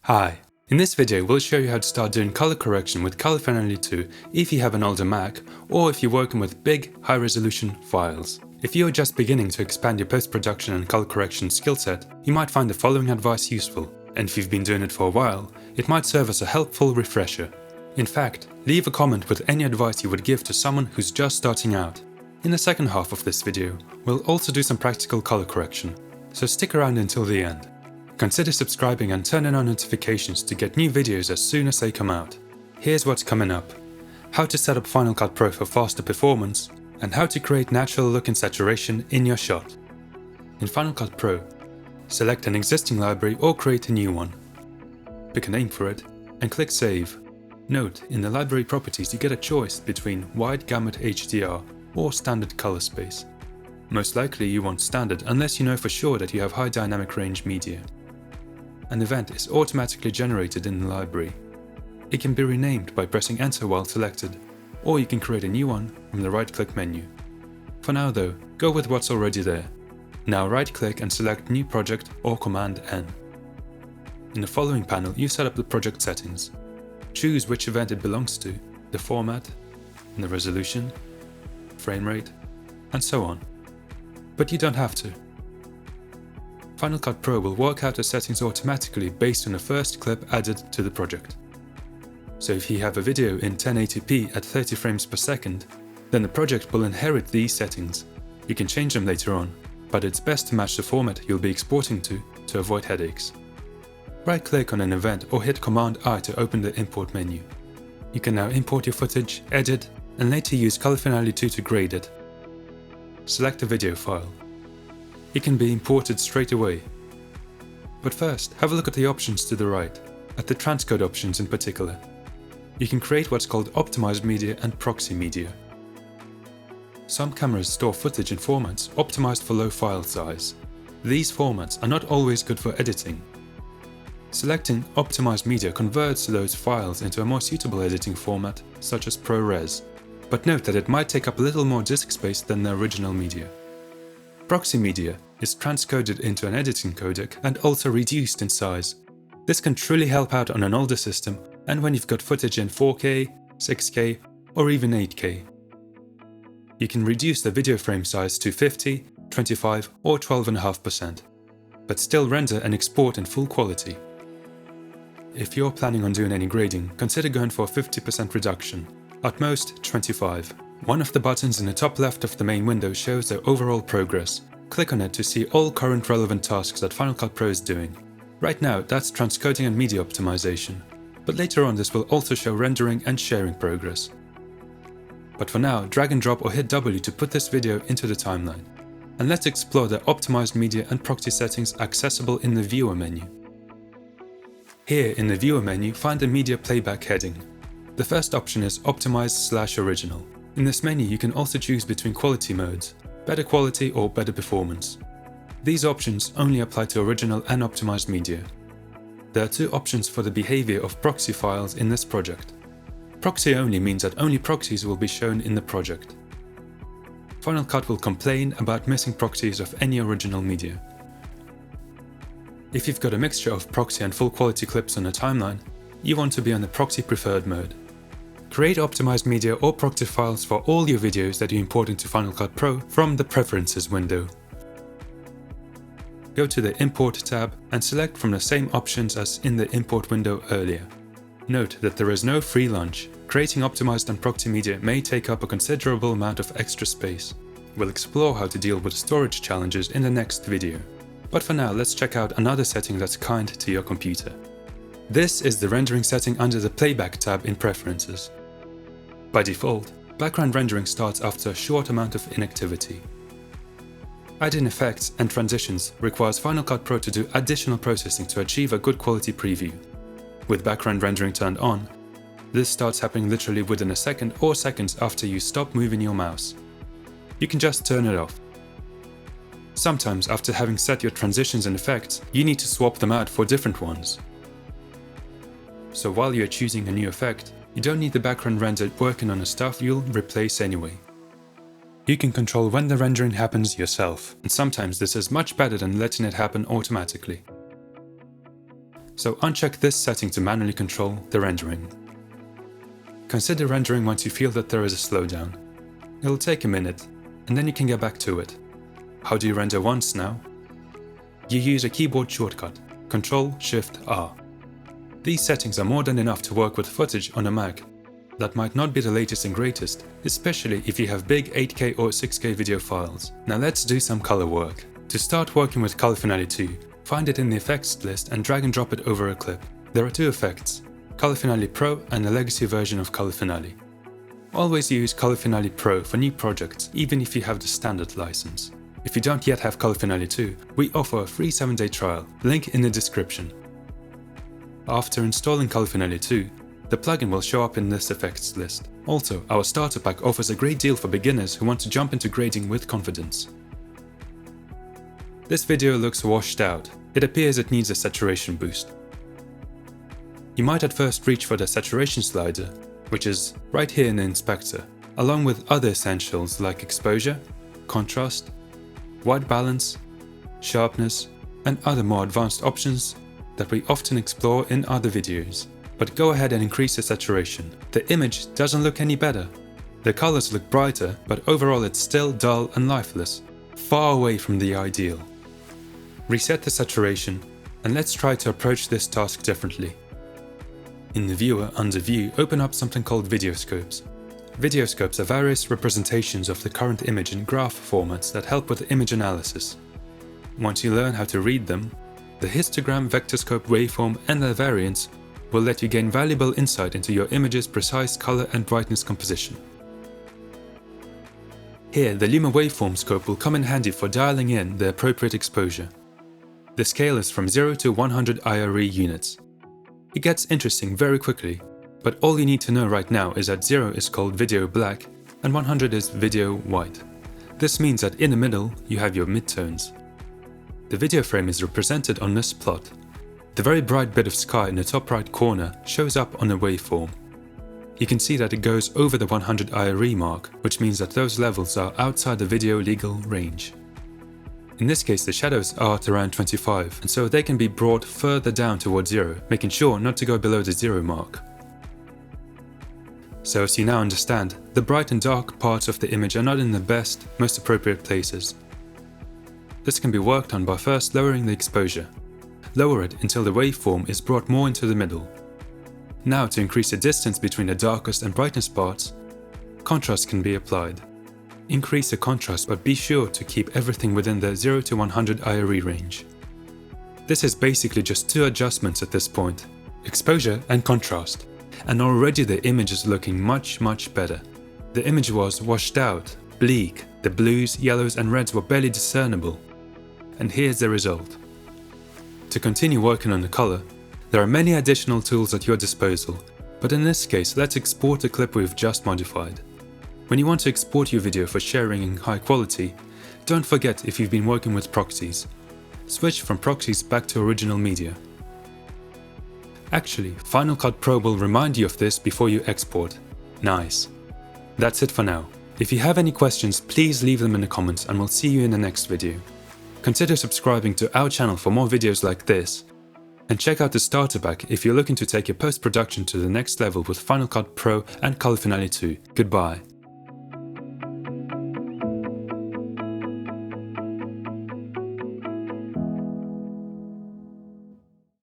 Hi, in this video we'll show you how to start doing color correction with Color Finale 2 if you have an older Mac or if you're working with big, high-resolution files. If you're just beginning to expand your post-production and color correction skill set, you might find the following advice useful, and if you've been doing it for a while, it might serve as a helpful refresher. In fact, leave a comment with any advice you would give to someone who's just starting out. In the second half of this video, we'll also do some practical color correction, so stick around until the end. Consider subscribing and turning on notifications to get new videos as soon as they come out. Here's what's coming up: how to set up Final Cut Pro for faster performance, and how to create natural look and saturation in your shot. In Final Cut Pro, select an existing library or create a new one. Pick a name for it, and click Save. Note, in the library properties you get a choice between wide gamut HDR or standard color space. Most likely you want standard unless you know for sure that you have high dynamic range media. An event is automatically generated in the library. It can be renamed by pressing Enter while selected, or you can create a new one from the right-click menu. For now though, go with what's already there. Now right-click and select New Project or Command N. In the following panel you set up the project settings. Choose which event it belongs to, the format, and the resolution, frame rate, and so on. But you don't have to. Final Cut Pro will work out the settings automatically based on the first clip added to the project. So if you have a video in 1080p at 30 frames per second, then the project will inherit these settings. You can change them later on, but it's best to match the format you'll be exporting to avoid headaches. Right-click on an event or hit Command-I to open the import menu. You can now import your footage, edit, and later use Color Finale 2 to grade it. Select a video file. It can be imported straight away. But first, have a look at the options to the right, at the transcode options in particular. You can create what's called optimized media and proxy media. Some cameras store footage in formats optimized for low file size. These formats are not always good for editing. Selecting optimized media converts those files into a more suitable editing format, such as ProRes. But note that it might take up a little more disk space than the original media. Proxy media is transcoded into an editing codec and also reduced in size. This can truly help out on an older system and when you've got footage in 4K, 6K, or even 8K. You can reduce the video frame size to 50, 25, or 12.5%, but still render and export in full quality. If you're planning on doing any grading, consider going for a 50% reduction, at most 25. One of the buttons in the top left of the main window shows the overall progress. Click on it to see all current relevant tasks that Final Cut Pro is doing. Right now, that's transcoding and media optimization, but later on this will also show rendering and sharing progress. But for now, drag and drop or hit W to put this video into the timeline. And let's explore the optimized media and proxy settings accessible in the Viewer menu. Here in the Viewer menu, find the Media Playback heading. The first option is Optimized/Original. In this menu you can also choose between quality modes, better quality or better performance. These options only apply to original and optimized media. There are two options for the behavior of proxy files in this project. Proxy only means that only proxies will be shown in the project. Final Cut will complain about missing proxies of any original media. If you've got a mixture of proxy and full quality clips on a timeline, you want to be on the proxy preferred mode. Create optimized media or proxy files for all your videos that you import into Final Cut Pro from the Preferences window. Go to the Import tab and select from the same options as in the Import window earlier. Note that there is no free lunch. Creating optimized and proxy media may take up a considerable amount of extra space. We'll explore how to deal with storage challenges in the next video. But for now, let's check out another setting that's kind to your computer. This is the rendering setting under the Playback tab in Preferences. By default, background rendering starts after a short amount of inactivity. Adding effects and transitions requires Final Cut Pro to do additional processing to achieve a good quality preview. With background rendering turned on, this starts happening literally within a second or seconds after you stop moving your mouse. You can just turn it off. Sometimes after having set your transitions and effects, you need to swap them out for different ones. So while you're choosing a new effect, you don't need the background render working on the stuff you'll replace anyway. You can control when the rendering happens yourself, and sometimes this is much better than letting it happen automatically. so uncheck this setting to manually control the rendering. Consider rendering once you feel that there is a slowdown. It'll take a minute, and then you can get back to it. How do you render once now? You use a keyboard shortcut, Ctrl-Shift-R. These settings are more than enough to work with footage on a Mac that might not be the latest and greatest, especially if you have big 8K or 6K video files. Now let's do some color work. To start working with Color Finale 2, find it in the effects list and drag and drop it over a clip. There are two effects, Color Finale Pro and a legacy version of Color Finale. Always use Color Finale Pro for new projects, even if you have the standard license. If you don't yet have Color Finale 2, we offer a free 7-day trial, link in the description. After installing Color Finale 2, the plugin will show up in this effects list. Also, our starter pack offers a great deal for beginners who want to jump into grading with confidence. This video looks washed out. It appears it needs a saturation boost. You might at first reach for the saturation slider, which is right here in the inspector, along with other essentials like exposure, contrast, white balance, sharpness, and other more advanced options that we often explore in other videos. But go ahead and increase the saturation. The image doesn't look any better. The colors look brighter, but overall it's still dull and lifeless, far away from the ideal. Reset the saturation, and let's try to approach this task differently. In the viewer under View, open up something called Videoscopes. Videoscopes are various representations of the current image in graph formats that help with image analysis. Once you learn how to read them, the histogram, vectorscope, waveform, and their variants will let you gain valuable insight into your image's precise color and brightness composition. Here, the Luma waveform scope will come in handy for dialing in the appropriate exposure. The scale is from 0 to 100 IRE units. It gets interesting very quickly, but all you need to know right now is that 0 is called video black and 100 is video white. This means that in the middle you have your midtones. The video frame is represented on this plot. The very bright bit of sky in the top right corner shows up on a waveform. You can see that it goes over the 100 IRE mark, which means that those levels are outside the video legal range. In this case, the shadows are at around 25, and so they can be brought further down towards 0, making sure not to go below the 0 mark. So as you now understand, the bright and dark parts of the image are not in the best, most appropriate places. This can be worked on by first lowering the exposure. Lower it until the waveform is brought more into the middle. Now, to increase the distance between the darkest and brightest parts, contrast can be applied. Increase the contrast, but be sure to keep everything within the 0 to 100 IRE range. This is basically just two adjustments at this point, exposure and contrast, and already the image is looking much better. The image was washed out, bleak, the blues, yellows and reds were barely discernible. And here's the result. To continue working on the color, there are many additional tools at your disposal, but in this case let's export the clip we've just modified. When you want to export your video for sharing in high quality, don't forget if you've been working with proxies. Switch from proxies back to original media. Actually, Final Cut Pro will remind you of this before you export. Nice. That's it for now. If you have any questions, please leave them in the comments and we'll see you in the next video. Consider subscribing to our channel for more videos like this. And check out the starter pack if you're looking to take your post-production to the next level with Final Cut Pro and Color Finale 2. Goodbye.